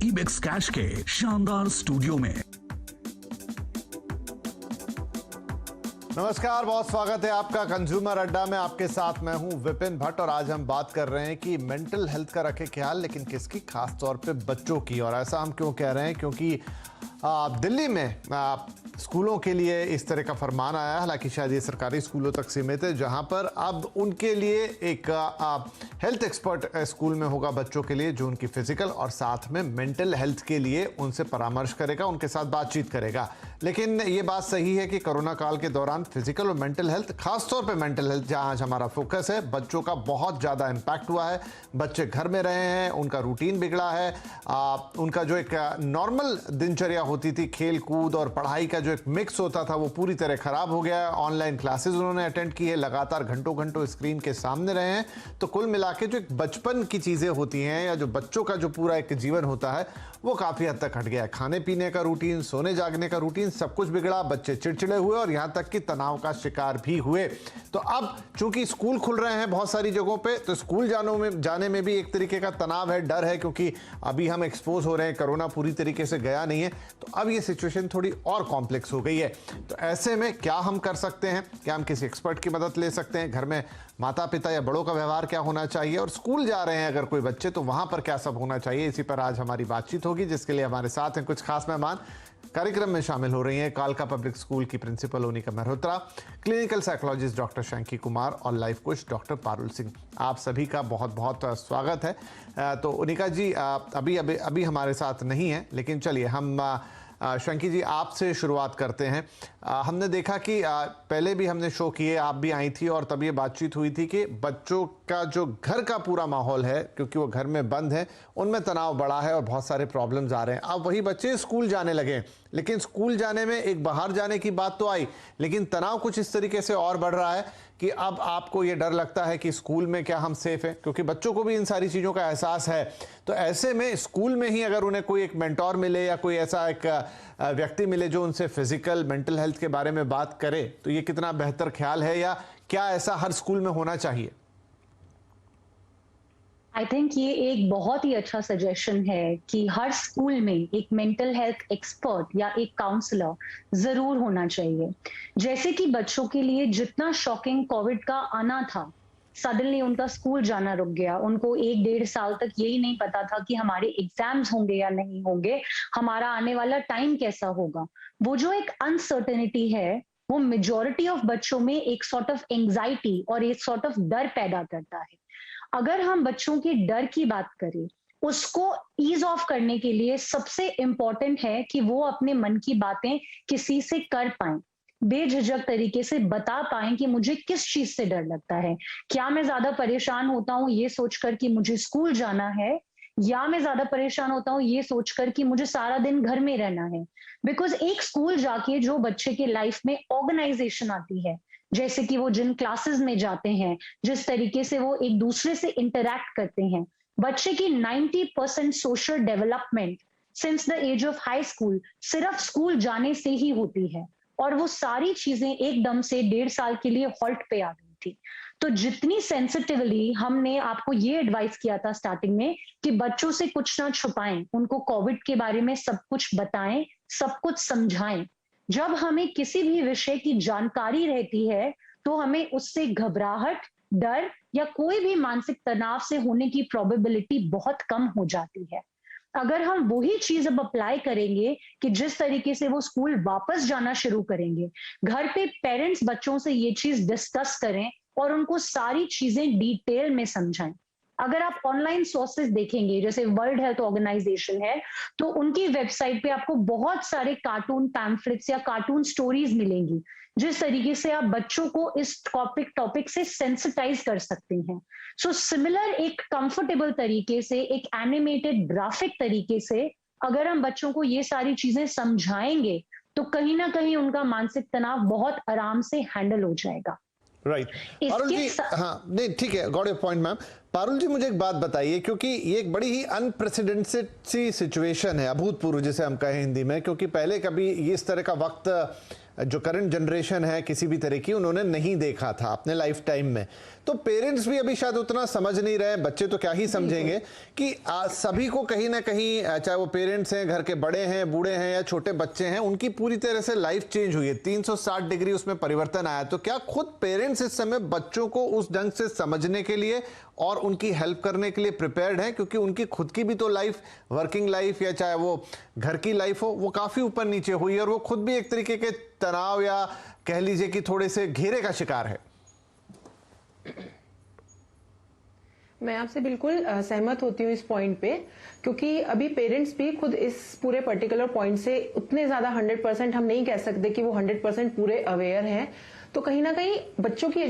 वीबेक्स cash के शानदार studio में। नमस्कार, बहुत स्वागत है आपका कंज्यूमर अड्डा में। आपके साथ मैं हूं विपिन भट्ट और आज हम बात कर रहे हैं कि मेंटल हेल्थ का रखे ख्याल, लेकिन किसकी? खास तौर पे बच्चों की। और ऐसा हम क्यों कह रहे हैं? क्योंकि दिल्ली में स्कूलों के लिए इस तरह का फरमान आया है। हालांकि शायद ये सरकारी स्कूलों तक सीमित है, जहां पर अब उनके लिए एक हेल्थ एक्सपर्ट स्कूल में होगा बच्चों के लिए, जो उनकी फिजिकल और साथ में मेंटल हेल्थ के लिए उनसे परामर्श करेगा, उनके साथ बातचीत करेगा। लेकिन ये बात सही है कि कोरोना काल के दौरान फिजिकल और मेंटल हेल्थ, खासतौर पे मेंटल हेल्थ जहां आज हमारा फोकस है, बच्चों का बहुत ज़्यादा इम्पैक्ट हुआ है। बच्चे घर में रहे हैं, उनका रूटीन बिगड़ा है, उनका जो एक नॉर्मल दिनचर्या होती थी, खेल कूद और पढ़ाई का जो एक मिक्स होता था, वो पूरी तरह खराब हो गया है। ऑनलाइन क्लासेस उन्होंने अटेंड की है, लगातार घंटों घंटों स्क्रीन के सामने रहे हैं। तो कुल मिला के जो एक बचपन की चीज़ें होती हैं या जो बच्चों का जो पूरा एक जीवन होता है, वो काफ़ी हद तक हट गया है। खाने पीने का रूटीन, सोने जागने का रूटीन, सब कुछ बिगड़ा। बच्चे चिड़चिड़े हुए और यहाँ तक कि तनाव का शिकार भी हुए। तो अब चूंकि स्कूल खुल रहे हैं बहुत सारी जगहों पे, तो स्कूल जाने में भी एक तरीके का तनाव है, डर है, क्योंकि अभी हम एक्सपोज हो रहे हैं, कोरोना पूरी तरीके से गया नहीं है। तो अब ये सिचुएशन थोड़ी और कॉम्प्लेक्स हो गई है। तो ऐसे में क्या हम कर सकते हैं? क्या हम किसी एक्सपर्ट की मदद ले सकते हैं? घर में माता पिता या बड़ों का व्यवहार क्या होना चाहिए? और स्कूल जा रहे हैं अगर कोई बच्चे, तो वहां पर क्या सब होना चाहिए? इसी पर आज हमारी बातचीत होगी, जिसके लिए हमारे साथ हैं कुछ खास मेहमान। कार्यक्रम में शामिल हो रही हैं कालका पब्लिक स्कूल की principal Onika Malhotra, clinical psychologist doctor Shanky Kumar और life coach doctor Parul Singh. आप सभी का बहुत बहुत स्वागत है। तो ओनिका जी अभी हमारे साथ नहीं है, लेकिन चलिए हम शंकी जी आपसे शुरुआत करते हैं। हमने देखा कि पहले भी हमने शो किए, आप भी आई थी और तब ये बातचीत हुई थी कि बच्चों का जो घर का पूरा माहौल है, क्योंकि वो घर में बंद है, उनमें तनाव बढ़ा है और बहुत सारे प्रॉब्लम्स आ रहे हैं। अब वही बच्चे स्कूल जाने लगे, लेकिन स्कूल जाने में एक बाहर जाने की बात तो आई, लेकिन तनाव कुछ इस तरीके से और बढ़ रहा है कि अब आपको ये डर लगता है कि स्कूल में क्या हम सेफ हैं, क्योंकि बच्चों को भी इन सारी चीज़ों का एहसास है। तो ऐसे में स्कूल में ही अगर उन्हें कोई एक मेंटोर मिले या कोई ऐसा एक व्यक्ति मिले जो उनसे फिजिकल मेंटल हेल्थ के बारे में बात करे, तो ये कितना बेहतर ख्याल है, या क्या ऐसा हर स्कूल में होना चाहिए? आई थिंक ये एक बहुत ही अच्छा सजेशन है कि हर स्कूल में एक मेंटल हेल्थ एक्सपर्ट या एक काउंसलर जरूर होना चाहिए। जैसे कि बच्चों के लिए जितना शॉकिंग कोविड का आना था, सडनली उनका स्कूल जाना रुक गया। उनको 1-1.5 साल तक यही नहीं पता था कि हमारे एग्जाम्स होंगे या नहीं होंगे, हमारा आने वाला टाइम कैसा होगा। वो जो एक अनसर्टेनिटी है, वो मेजॉरिटी ऑफ बच्चों में एक सॉर्ट ऑफ एंजाइटी और एक सॉर्ट ऑफ डर पैदा करता है। अगर हम बच्चों के डर की बात करें, उसको ईज ऑफ करने के लिए सबसे इंपॉर्टेंट है कि वो अपने मन की बातें किसी से कर पाएं, बेझिझक तरीके से बता पाएं कि मुझे किस चीज से डर लगता है। क्या मैं ज्यादा परेशान होता हूं ये सोचकर कि मुझे स्कूल जाना है, या मैं ज्यादा परेशान होता हूं ये सोचकर कि मुझे सारा दिन घर में रहना है। बिकॉज एक स्कूल जाके जो बच्चे के लाइफ में ऑर्गेनाइजेशन आती है, जैसे कि वो जिन क्लासेस में जाते हैं, जिस तरीके से वो एक दूसरे से इंटरैक्ट करते हैं, बच्चे की 90% social development since the age of high school सिर्फ स्कूल जाने से ही होती है। और वो सारी चीजें एकदम से 1.5 साल के लिए हॉल्ट पे आ गई थी। तो जितनी सेंसिटिवली हमने आपको ये एडवाइस किया था स्टार्टिंग में कि बच्चों से कुछ ना छुपाएं, उनको कोविड के बारे में सब कुछ बताएं, सब कुछ समझाएं। जब हमें किसी भी विषय की जानकारी रहती है, तो हमें उससे घबराहट, डर या कोई भी मानसिक तनाव से होने की प्रोबेबिलिटी बहुत कम हो जाती है। अगर हम वही चीज अब अप्लाई करेंगे कि जिस तरीके से वो स्कूल वापस जाना शुरू करेंगे, घर पे पेरेंट्स बच्चों से ये चीज डिस्कस करें और उनको सारी चीजें डिटेल में समझाएं। अगर आप ऑनलाइन सोर्सेज देखेंगे, जैसे वर्ल्ड हेल्थ ऑर्गेनाइजेशन है, तो उनकी वेबसाइट पे आपको बहुत सारे कार्टून पैम्फलेट्स या कार्टून स्टोरीज मिलेंगी, जिस तरीके से आप बच्चों को इस टॉपिक से सेंसिटाइज कर सकते हैं। सो सिमिलर एक कंफर्टेबल तरीके से, एक एनिमेटेड ग्राफिक तरीके से अगर हम बच्चों को ये सारी चीजें समझाएंगे, तो कहीं ना कहीं उनका मानसिक तनाव बहुत आराम से हैंडल हो जाएगा। राइट पारुल जी, हाँ नहीं ठीक है, got your point ma'am. Parul ji मुझे एक बात बताइए, क्योंकि ये एक बड़ी ही अनप्रेसिडेंटेड सी सिचुएशन है, अभूतपूर्व जिसे हम कहें हिंदी में, क्योंकि पहले कभी इस तरह का वक्त जो करंट जनरेशन है किसी भी तरह की, उन्होंने नहीं देखा था अपने लाइफ टाइम में। तो पेरेंट्स भी अभी शायद उतना समझ नहीं रहे, बच्चे तो क्या ही समझेंगे कि सभी को कहीं ना कहीं, चाहे वो पेरेंट्स हैं, घर के बड़े हैं, बूढ़े हैं या छोटे बच्चे हैं, उनकी पूरी तरह से लाइफ चेंज हुई है, 360 डिग्री उसमें परिवर्तन आया। तो क्या खुद पेरेंट्स इस समय बच्चों को उस ढंग से समझने के लिए और उनकी हेल्प करने के लिए प्रिपेयर्ड हैं? क्योंकि उनकी खुद की भी तो लाइफ, वर्किंग लाइफ या चाहे वो घर की लाइफ हो, वो काफी ऊपर नीचे हुई है और वो खुद भी एक तरीके के तनाव या कह लीजिए कि थोड़े से घेरे का शिकार है। मैं आपसे बिल्कुल सहमत होती हूँ इस पॉइंट पे, क्योंकि अभी पेरेंट्स भी खुद इस पूरे पर्टिकुलर पॉइंट से उतने ज्यादा 100% हम नहीं कह सकते कि वो 100% पूरे अवेयर हैं। तो कहीं ना कहीं बच्चों की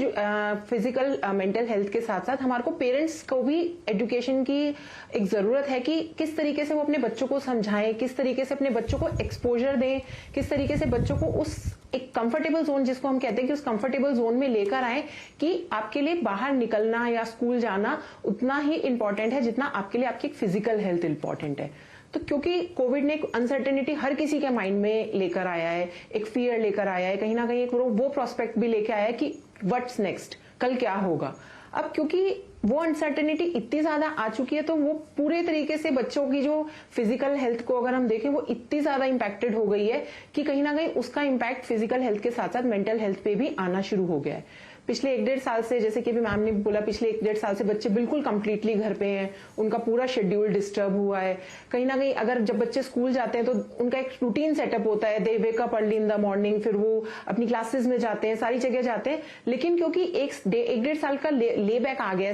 फिजिकल मेंटल हेल्थ के साथ साथ हमारे को पेरेंट्स को भी एजुकेशन की एक जरूरत है कि किस तरीके से वो अपने बच्चों को समझाएं, किस तरीके से अपने बच्चों को एक्सपोजर दें, किस तरीके से बच्चों को उस एक कंफर्टेबल जोन, जिसको हम कहते हैं कि उस कंफर्टेबल जोन में लेकर आए कि आपके लिए बाहर निकलना या स्कूल जाना उतना ही इंपॉर्टेंट है जितना आपके लिए आपकी फिजिकल हेल्थ इंपॉर्टेंट है। तो क्योंकि कोविड ने एक अनसर्टेनिटी हर किसी के माइंड में लेकर आया है, एक फियर लेकर आया है, कहीं ना कहीं एक वो प्रोस्पेक्ट भी लेके आया है कि व्हाट्स नेक्स्ट, कल क्या होगा। अब क्योंकि वो अनसर्टेनिटी इतनी ज्यादा आ चुकी है तो वो पूरे तरीके से बच्चों की जो फिजिकल हेल्थ को अगर हम देखें वो इतनी ज्यादा इंपैक्टेड हो गई है कि कहीं ना कहीं उसका इंपैक्ट फिजिकल हेल्थ के साथ साथ मेंटल हेल्थ पे भी आना शुरू हो गया है। पिछले 1-1.5 साल से, जैसे कि अभी मैम ने बोला, पिछले 1-1.5 साल से बच्चे बिल्कुल कंप्लीटली घर पे हैं, उनका पूरा शेड्यूल डिस्टर्ब हुआ है। कहीं ना कहीं अगर जब बच्चे स्कूल जाते हैं तो उनका एक रूटीन सेटअप होता है, they wake up early in the morning, फिर वो अपनी क्लासेस में जाते हैं, सारी जगह जाते हैं। लेकिन क्योंकि 1-1.5 साल का ले बैक आ गया,